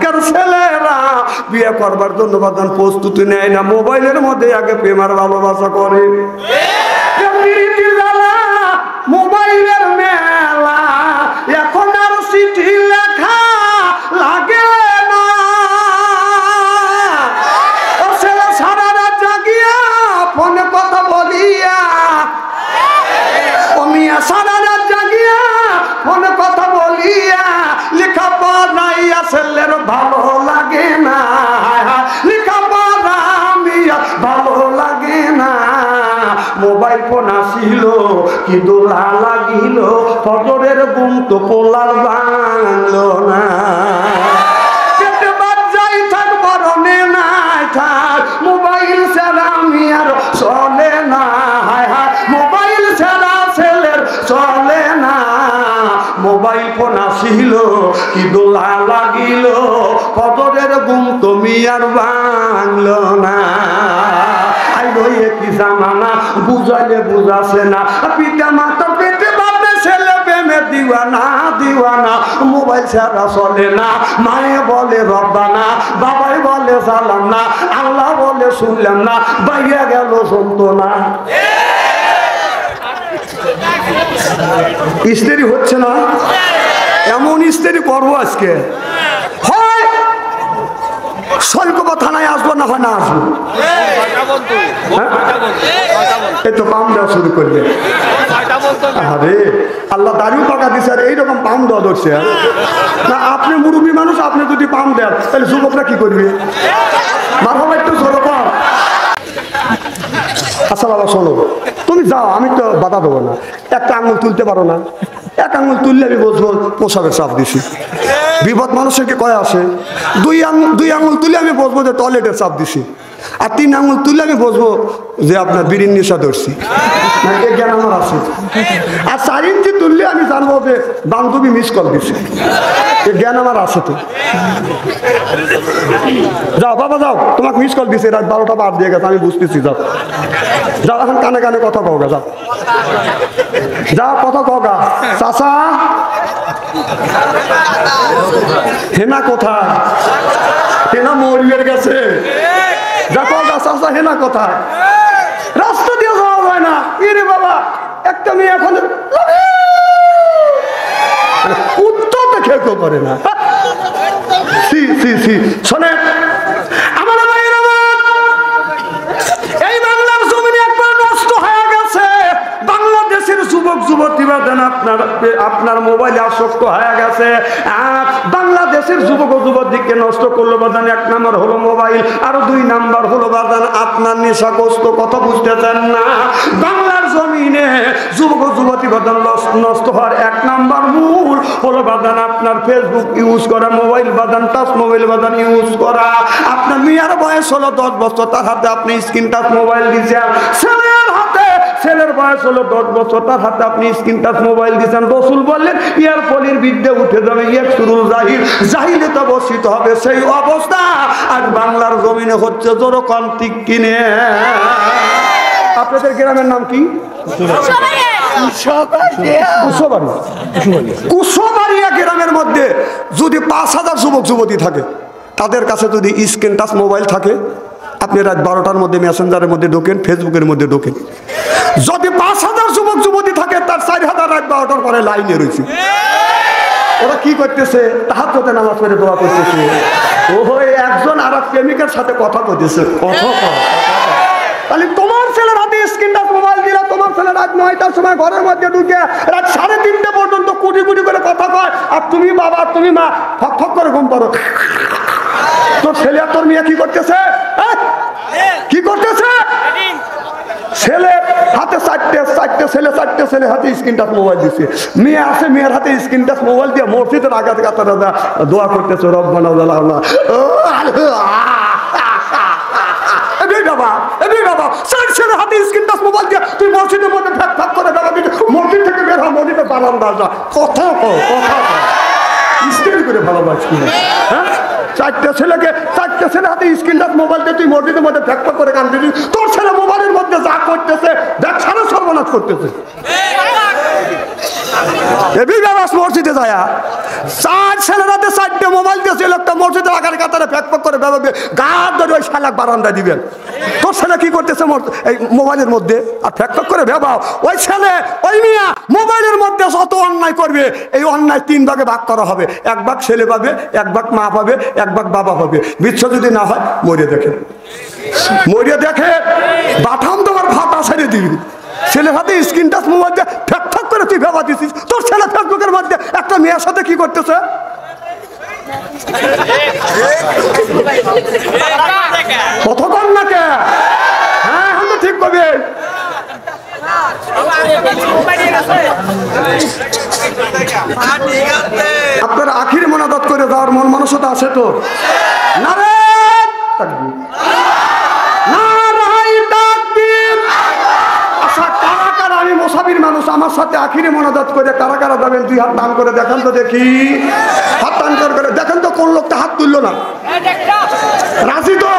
আজকের ছেলেরা বিয়ে করবার জন্য বাদান প্রস্তুতি নেয় না, মোবাইলের মধ্যে আগে প্রেমার ভালোবাসা করে। মোবাইলের মেলা, এখন আর চিঠি লেখা লাগে না। ও ছেলে সারা রাত জাগিয়া ফোনে কথা বলিয়া, ও মিয়া সারা রাত জাগিয়া ফোনে কথা বলিয়া, লেখা পড়াইয়া ছেলের ভালো লাগে না, লেখা পড়া মিয়া ভালো লাগে না। মোবাইল ফোন আসিল কি দোলা লাগিল, ফজরের ঘুম তো পোলার ভাঙলো না। পেটে বাচ্চাই থাক বরণে নাই থাক, মোবাইল ছাড়া আমি আর চলে না, মোবাইল ছাড়া ছেলের চলে না। মোবাইল ফোন আসিল কি দোলা লাগিল, ফজরের ঘুম তুমি আর ভাঙলো না। কি জামানা বুঝাইলে বুঝাছে না, পিতা মাতার পেটে বাপে ছেলে প্রেমে দিওয়ানা দিওয়ানা। মোবাইল ছাড়া চলে না, মায়ে বলে রব্বানা, বাবাই বলে সালাম না, আল্লাহ বলে শুনলাম না, বাইরে গেল শুনতো না। স্ত্রী হচ্ছে না, এমন স্ত্রী করবো আজকে। হয় সৈকবা থানায় আসবো, না হয় না আসবো। এই তো পাম দেওয়া শুরু করবে। আরে আল্লাহ দাড়িও পাকা দিচ্ছে, আর এইরকম পাম দেওয়া ধরছে না। আপনি মুরব্বী মানুষ, আপনি যদি পাম দেন তাহলে যুবকরা কি করবে? মাথা একটু জোরে কর। আচ্ছা বাবা শোনো, তুমি যাও, আমি তো বাধা দেবো না। একটা আঙুল তুলতে পারো না, এক আঙুল তুললে আমি বসবো পোশাকের চাপ দিছি। বিপদ মানুষেরকে কয়ে আসে, দুই আঙুল তুলে আমি বসবো যে টয়লেটের চাপ দিছি, আর 3 আঙুল তুলে আমি বসবো যে আপনার বিড়ির নেশা ধরছি। এই জ্ঞান আমার আছে। আর 4 ইঞ্চি তুললে আমি জানবো যে বান্ধবী মিস কল দিছে। এই জ্ঞান আমার আছে। তো যাও বাবা যাও, তোমাকে মিস কল দিছে, রাত 12টা বার দিয়ে গেছে, আমি বুঝতেছি। যাও যাও, এখন কানে কানে কথা কওগা, যাও যাও কথা কওগা। চাচা হেনা কোথায়? হেনা মরিয়ে গেছে। যা কওগা চাচা হেনা কোথায়? রাস্তা দিয়ে যাওয়া যায় না। এরে বাবা, একটা মেয়ে এখন উত্তর তো কেউ কেউ করে না। শোনে আমার এই বাংলার জমিনে একবার নষ্ট হয়ে গেছে। বাংলাদেশের যুবক যুবতী বাদান আপনার মোবাইলে আসক্ত হয়ে গেছে। বাংলাদেশের যুবক যুবতীকে নষ্ট করলো বাদান, 1 নাম্বার হলো মোবাইল, আর 2 নাম্বার হলো বাদান আপনার নেশাগ্রস্ত। কথা বুঝতেছেন না? বাংলার জমিনে যুবক যুবতী বাদান নষ্ট হওয়ার 1 নাম্বার মূল হলো বাদান আপনার ফেসবুক ইউজ করা, মোবাইল বাদান টাচ মোবাইল বাদান ইউজ করা। আপনার মেয়ের বয়স হলো 10 বছর, তার হাতে আপনি স্ক্রিন টাচ মোবাইল দিচ্ছেন। ছেলের বয়স হলো 10 বছর, তার হাতে আপনি স্ক্রিন টাচ মোবাইল দিচ্ছেন। রসুল বললেন ইয়ার ফলির বিদ্যে উঠে যাবে, ইয়াকসুরুল জাহিল, জাহিলে তো বসিত হবে। সেই অবস্থা আজ বাংলার জমিনে হচ্ছে। জোরে কম ঠিক কিনে? আপনাদের গ্রামের নাম কি? কুশোবাড়িয়া গ্রামের মধ্যে যদি 5000 যুবক যুবতী থাকে, তাদের কাছে যদি স্ক্রিন টাচ মোবাইল থাকে, আপনি রাত 12টার মধ্যে মেসেঞ্জারের মধ্যে ঢোকেন, ফেসবুকের মধ্যে ঢোকেন। যদি 5000 যুবক যুবতী থাকে, তার 4000 রাত 12টার পরে লাইনে রয়েছে। ওরা কি করতেছে? তাহাজ্জুদে নামাজ পড়ে দোয়া করতেছে। ওহো, একজন আর এক প্রেমিকের সাথে কথা কইতেছে। তাহলে তোমার ছেলের হাতে স্ক্রিন টাচ মোবাইল দিলে, তোমার ছেলে রাত 9টার সময় ঘরের মধ্যে ঢুকে রাত 3:30 পর্যন্ত কোটি কোটি করে কথা কয়, আর তুমি বাবা তুমি মা ফক ফক করে ঘুম পারো। তোর ছেলে আর তোর মেয়ে কি করতেছে? কি করতেছে? ছেলে হাতে 4টে ছেলে, 4টে ছেলে হাতে স্ক্রিন টাচ মোবাইল দিচ্ছে। মেয়ে আছে, মেয়ের হাতে স্ক্রিন টাচ মোবাইল দিয়ে মসজিদের আঘাতে কাতারা দোয়া করতেছে, রব্বানা জালানা। ছেলে হাতে স্ক্রিন টাচ মোবাইল দিয়ে তুই মসজিদের মধ্যে ফ্যাক ফ্যাক করে বেড়া দিতে, মসজিদ থেকে বের হয়, মসজিদে বারান্দা যা। কথা কও, কথা স্ত্রী করে ভালোবাসি। হ্যাঁ, 4টে ছেলে হাতে স্ক্রিন টাচ মোবাইল দিয়ে তুই মসজিদের মধ্যে ফ্যাক ফ্যাক করে কানতে দিস। তোর ছেলে মোবাইলের মধ্যে যা করতেছে দেখ, সারা সর্বনাশ করতেছে। মসজিদে যায় চার ছেলেরাতে চারটে মোবাইল দিয়েছে, একটা মসজিদের আগার কাতারে ফ্যাক করে বেরোবে, গাছ ধরে ওই শালাক বারান্দা দিবেন। তোর ছেলে কি করতেছে এই মোবাইলের মধ্যে আর ফ্যাক করে ভেবাও। ওই ছেলে ওই মিয়া মোবাইলের মধ্যে যত অন্যায় করবে, এই অন্যায় 3 ভাগে ভাগ করা হবে। 1 ভাগ ছেলে পাবে, 1 ভাগ মা পাবে, 1 ভাগ বাবা পাবে। বিচ্ছ যদি না হয় মরিয়ে দেখে, মরিয়ে দেখে বাঠাম তোমার ভাতা ছেড়ে দিবি। ছেলের হাতে স্ক্রিন টাচ মোবাইল দিয়ে ফ্যাক করে তুই ভেবা দিছিস, তোর ছেলে ফেসবুকের মধ্যে একটা মেয়ের সাথে কি করতেছে? কতক্ষণ না কে? হ্যাঁ আমি ঠিক করবে। আপনার আখির মোনাজাত করে যাওয়ার মন মানসিকতা আছে তো? নারে তাকবীর, নারে তাকবীর। আচ্ছা কারা কারা, আমি মুসাফির মানুষ, আমার সাথে আখিরে মোনাজাত করে কারা কারা যাবেন? 2 হাত টান করে দেখান তো দেখি। হাত টান করে দেখেন তো কোন লোকটা হাত তুললো না। রাজি তো?